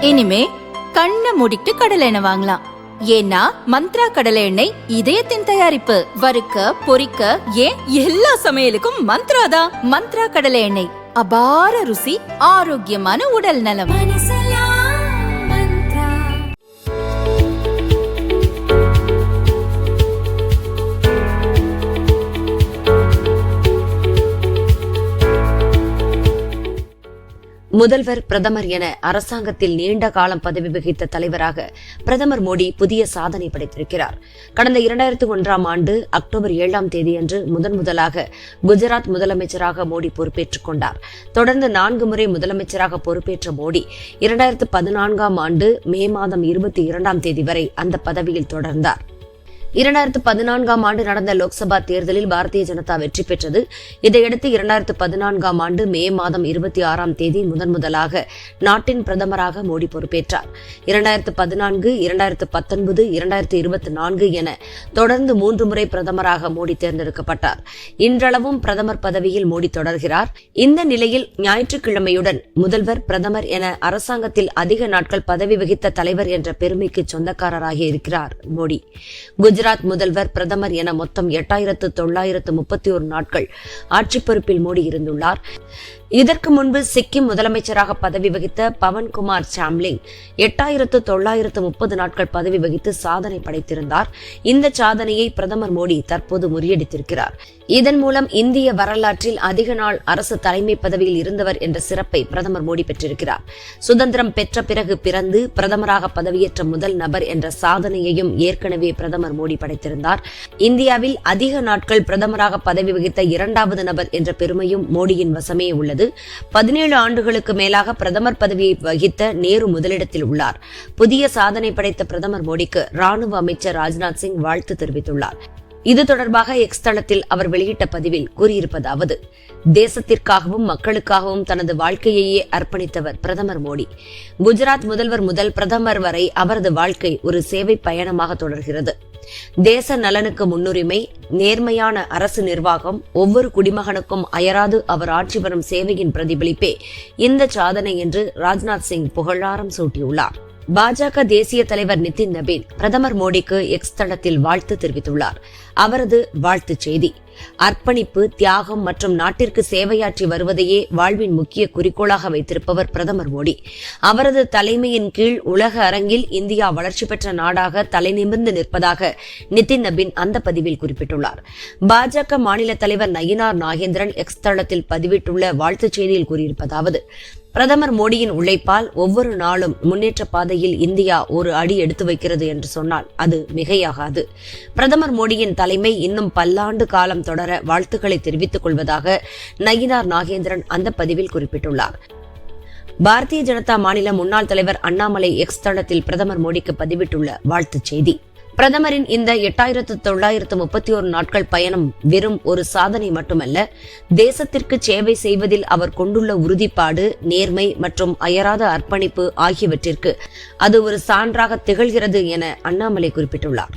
இனிமே கண்ணை மூடிட்டு கடலை எண்ணெய் வாங்கலாம். ஏன்னா மந்த்ரா கடலை எண்ணெய் இதயத்தின் தயாரிப்பு. வறுக்க பொரிக்க ஏன் எல்லா சமையலுக்கும் மந்த்ரா தான். மந்த்ரா கடலை எண்ணெய், அபார ருசி, ஆரோக்கியமான உடல் நலம். முதல்வர், பிரதமர் என அரசாங்கத்தில் நீண்ட காலம் பதவி வகித்த தலைவராக பிரதமர் மோடி புதிய சாதனை படைத்திருக்கிறார். கடந்த 2001ஆம் ஆண்டு அக்டோபர் 7ஆம் தேதியன்று முதன்முதலாக குஜராத் முதலமைச்சராக மோடி பொறுப்பேற்றுக் கொண்டார். தொடர்ந்து 4 முறை முதலமைச்சராக பொறுப்பேற்ற மோடி 2014ஆம் ஆண்டு மே மாதம் 22ஆம் தேதி வரை அந்த பதவியில் தொடர்ந்தார். 2014ஆம் ஆண்டு நடந்த லோக்சபா தேர்தலில் பாரதிய ஜனதா வெற்றி பெற்றது. இதையடுத்து 2014ஆம் ஆண்டு மே மாதம் 26ஆம் தேதி முதன்முதலாக நாட்டின் பிரதமராக மோடி பொறுப்பேற்றார். 2014, 2019, 2024 என தொடர்ந்து 3 முறை பிரதமராக மோடி தேர்ந்தெடுக்கப்பட்டார். இன்றளவும் பிரதமர் பதவியில் மோடி தொடர்கிறார். இந்த நிலையில் ஞாயிற்றுக்கிழமையுடன் முதல்வர், பிரதமர் என அரசாங்கத்தில் அதிக நாட்கள் பதவி வகித்த தலைவர் என்ற பெருமைக்கு சொந்தக்காரராகி இருக்கிறார் மோடி. குஜராத் முதல்வர், பிரதமர் என மொத்தம் 8931 நாட்கள் ஆட்சி பொறுப்பில் மோடி இருந்துள்ளார். இதற்கு முன்பு சிக்கிம் முதலமைச்சராக பதவி வகித்த பவன்குமார் சாம்லிங் 8930 நாட்கள் பதவி வகித்து சாதனை படைத்திருந்தார். இந்த சாதனையை பிரதமர் மோடி தற்போது முறியடித்திருக்கிறார். இதன் மூலம் இந்திய வரலாற்றில் அதிக நாள் அரசு தலைமை பதவியில் இருந்தவர் என்ற சிறப்பை பிரதமர் மோடி பெற்றிருக்கிறார். சுதந்திரம் பெற்ற பிறகு பிறந்து பிரதமராக பதவியேற்ற முதல் நபர் என்ற சாதனையையும் ஏற்கனவே பிரதமர் மோடி படைத்திருந்தார். இந்தியாவில் அதிக நாட்கள் பிரதமராக பதவி வகித்த 2வது நபர் என்ற பெருமையும் மோடியின் வசமே உள்ளது. 17 ஆண்டுகளுக்கு மேலாக பிரதமர் பதவியை வகித்த நேரு முதலிடத்தில் உள்ளார். புதிய சாதனை படைத்த பிரதமர் மோடிக்கு ராணுவ அமைச்சர் ராஜ்நாத் சிங் வாழ்த்து தெரிவித்துள்ளார். இது தொடர்பாக எக்ஸ் தளத்தில் அவர் வெளியிட்ட பதிவில் கூறியிருப்பதாவது: தேசத்திற்காகவும் மக்களுக்காகவும் தனது வாழ்க்கையையே அர்ப்பணித்தவர் பிரதமர் மோடி. குஜராத் முதல்வர் முதல் பிரதமர் வரை அவரது வாழ்க்கை ஒரு சேவை பயணமாக தொடர்கிறது. தேச நலனுக்கு முன்னுரிமை, நேர்மையான அரசு நிர்வாகம், ஒவ்வொரு குடிமகனுக்கும் அயராது அவர் ஆற்றி வரும் சேவையின் பிரதிபலிப்பே இந்த சாதனை என்று ராஜ்நாத் சிங் புகழாரம் சூட்டியுள்ளார். பாஜக தேசிய தலைவர் நிதின் நபீன் பிரதமர் மோடிக்கு எக்ஸ் தளத்தில் வாழ்த்து தெரிவித்துள்ளார். அவரது வாழ்த்துச் செய்தி: அர்ப்பணிப்பு, தியாகம் மற்றும் நாட்டிற்கு சேவையாற்றி வருவதையே வாழ்வின் முக்கிய குறிக்கோளாக வைத்திருப்பவர் பிரதமர் மோடி. அவரது தலைமையின் கீழ் உலக அரங்கில் இந்தியா வளர்ச்சி பெற்ற நாடாக தலைநிமிர்ந்து நிற்பதாக நிதின் நபீன் அந்த பதிவில் குறிப்பிட்டுள்ளார். பாஜக மாநில தலைவர் நயினார் நாகேந்திரன் எக்ஸ் தளத்தில் பதிவிட்டுள்ள வாழ்த்துச் செய்தியில் கூறியிருப்பதாவது: பிரதமர் மோடியின் உழைப்பால் ஒவ்வொரு நாளும் முன்னேற்ற பாதையில் இந்தியா ஒரு அடி எடுத்து வைக்கிறது என்று சொன்னால் அது மிகையாகாது. பிரதமர் மோடியின் தலைமை இன்னும் பல்லாண்டு காலம் தொடர வாழ்த்துக்களை தெரிவித்துக் கொள்வதாக நயினார் நாகேந்திரன் அந்த பதிவில் குறிப்பிட்டுள்ளார். பாரதிய ஜனதா மாநில முன்னாள் தலைவர் அண்ணாமலை எக்ஸ் தளத்தில் பிரதமர் மோடிக்கு பதிவிட்டுள்ள வாழ்த்துச் செய்தி: பிரதமரின் இந்த 8931 நாட்கள் பயணம் வெறும் ஒரு சாதனை மட்டுமல்ல, தேசத்திற்கு சேவை செய்வதில் அவர் கொண்டுள்ள உறுதிப்பாடு, நேர்மை மற்றும் அயராத அர்ப்பணிப்பு ஆகியவற்றிற்கு அது ஒரு சான்றாக திகழ்கிறது என அண்ணாமலை குறிப்பிட்டுள்ளார்.